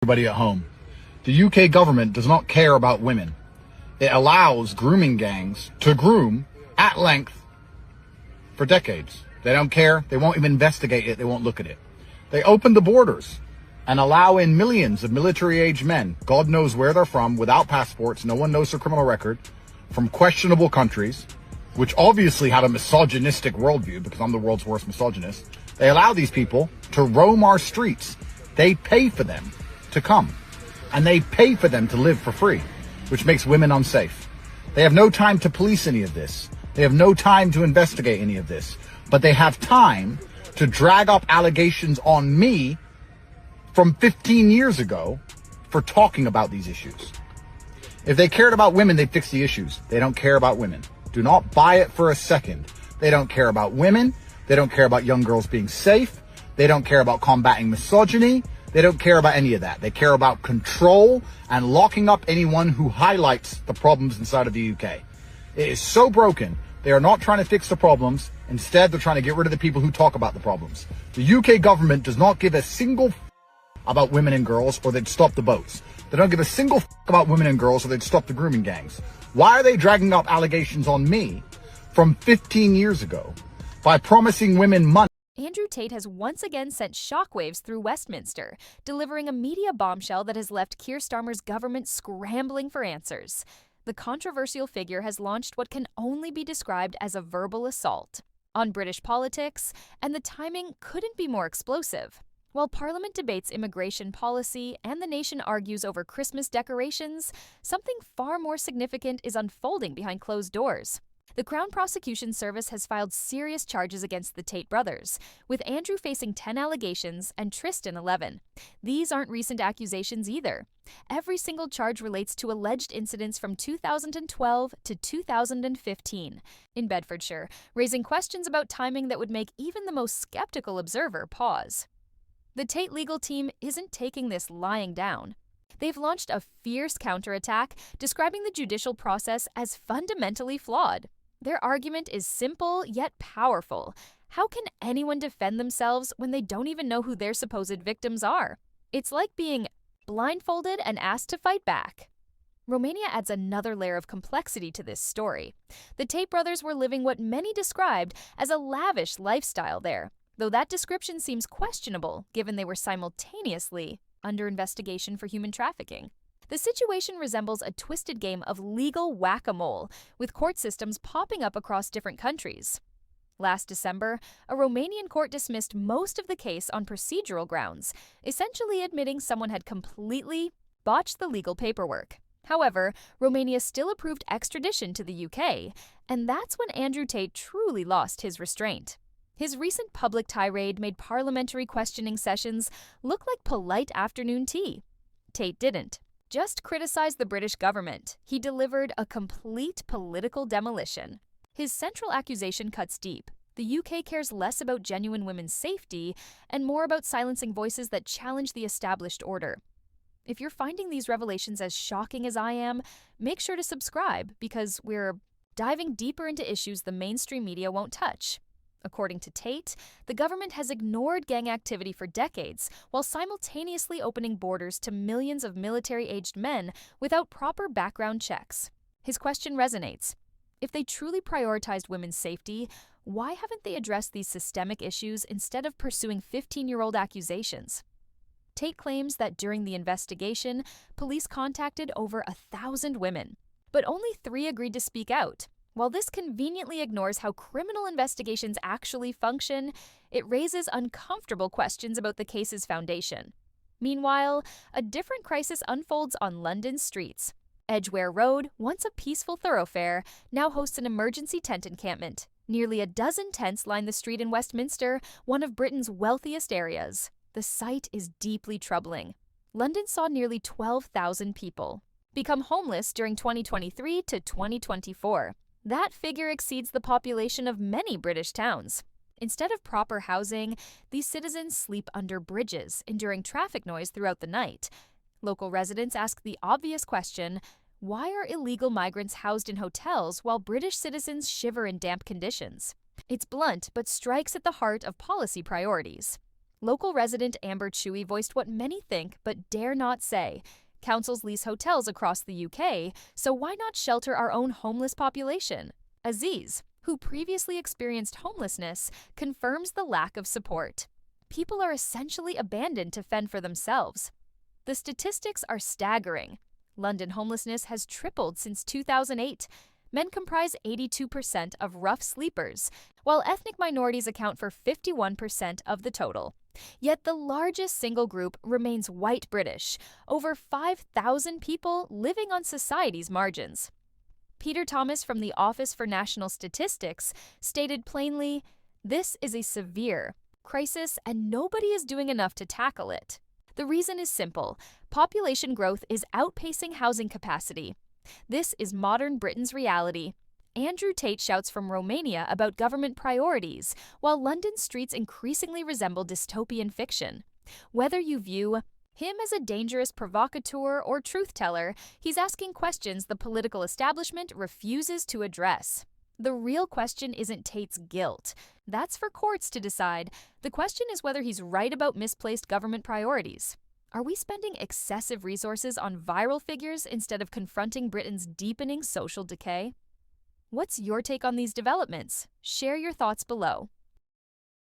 Everybody at home. The UK government does not care about women. It allows grooming gangs to groom at length for decades. They don't care. They won't even investigate it. They won't look at it. They open the borders and allow in millions of military-aged men, God knows where they're from, without passports, no one knows their criminal record, from questionable countries, which obviously have a misogynistic worldview, because I'm the world's worst misogynist. They allow these people to roam our streets. They pay for them to come, and they pay for them to live for free, which makes women unsafe. They have no time to police any of this. They have no time to investigate any of this, but they have time to drag up allegations on me from 15 years ago for talking about these issues. If they cared about women, they'd fix the issues. They don't care about women. Do not buy it for a second. They don't care about women. They don't care about young girls being safe. They don't care about combating misogyny. They don't care about any of that. They care about control and locking up anyone who highlights the problems inside of the UK. It is so broken. They are not trying to fix the problems. Instead, they're trying to get rid of the people who talk about the problems. The UK government does not give a single about women and girls, or they'd stop the boats. They don't give a single about women and girls, or they'd stop the grooming gangs. Why are they dragging up allegations on me from 15 years ago by promising women money? Andrew Tate has once again sent shockwaves through Westminster, delivering a media bombshell that has left Keir Starmer's government scrambling for answers. The controversial figure has launched what can only be described as a verbal assault on British politics, and the timing couldn't be more explosive. While Parliament debates immigration policy and the nation argues over Christmas decorations, something far more significant is unfolding behind closed doors. The Crown Prosecution Service has filed serious charges against the Tate brothers, with Andrew facing 10 allegations and Tristan 11. These aren't recent accusations either. Every single charge relates to alleged incidents from 2012 to 2015 in Bedfordshire, raising questions about timing that would make even the most skeptical observer pause. The Tate legal team isn't taking this lying down. They've launched a fierce counterattack, describing the judicial process as fundamentally flawed. Their argument is simple yet powerful. How can anyone defend themselves when they don't even know who their supposed victims are? It's like being blindfolded and asked to fight back. Romania adds another layer of complexity to this story. The Tate brothers were living what many described as a lavish lifestyle there, though that description seems questionable given they were simultaneously under investigation for human trafficking. The situation resembles a twisted game of legal whack-a-mole, with court systems popping up across different countries. Last December, a Romanian court dismissed most of the case on procedural grounds, essentially admitting someone had completely botched the legal paperwork. However, Romania still approved extradition to the UK, and that's when Andrew Tate truly lost his restraint. His recent public tirade made parliamentary questioning sessions look like polite afternoon tea. Tate didn't just criticize the British government. He delivered a complete political demolition. His central accusation cuts deep. The UK cares less about genuine women's safety and more about silencing voices that challenge the established order. If you're finding these revelations as shocking as I am, make sure to subscribe, because we're diving deeper into issues the mainstream media won't touch. According to Tate, the government has ignored gang activity for decades while simultaneously opening borders to millions of military-aged men without proper background checks. His question resonates. If they truly prioritized women's safety, why haven't they addressed these systemic issues instead of pursuing 15-year-old accusations? Tate claims that during the investigation, police contacted over 1,000 women, but only 3 agreed to speak out. While this conveniently ignores how criminal investigations actually function, it raises uncomfortable questions about the case's foundation. Meanwhile, a different crisis unfolds on London's streets. Edgware Road, once a peaceful thoroughfare, now hosts an emergency tent encampment. Nearly a dozen tents line the street in Westminster, one of Britain's wealthiest areas. The sight is deeply troubling. London saw nearly 12,000 people become homeless during 2023 to 2024. That figure exceeds the population of many British towns. Instead of proper housing, these citizens sleep under bridges, enduring traffic noise throughout the night. Local residents ask the obvious question, why are illegal migrants housed in hotels while British citizens shiver in damp conditions? It's blunt, but strikes at the heart of policy priorities. Local resident Amber Chewy voiced what many think but dare not say. Councils lease hotels across the UK, so why not shelter our own homeless population? Aziz, who previously experienced homelessness, confirms the lack of support. People are essentially abandoned to fend for themselves. The statistics are staggering. London homelessness has tripled since 2008. Men comprise 82% of rough sleepers, while ethnic minorities account for 51% of the total. Yet the largest single group remains white British, over 5,000 people living on society's margins. Peter Thomas from the Office for National Statistics stated plainly, "This is a severe crisis and nobody is doing enough to tackle it." The reason is simple. Population growth is outpacing housing capacity. This is modern Britain's reality. Andrew Tate shouts from Romania about government priorities, while London's streets increasingly resemble dystopian fiction. Whether you view him as a dangerous provocateur or truth-teller, he's asking questions the political establishment refuses to address. The real question isn't Tate's guilt. That's for courts to decide. The question is whether he's right about misplaced government priorities. Are we spending excessive resources on viral figures instead of confronting Britain's deepening social decay? What's your take on these developments? Share your thoughts below.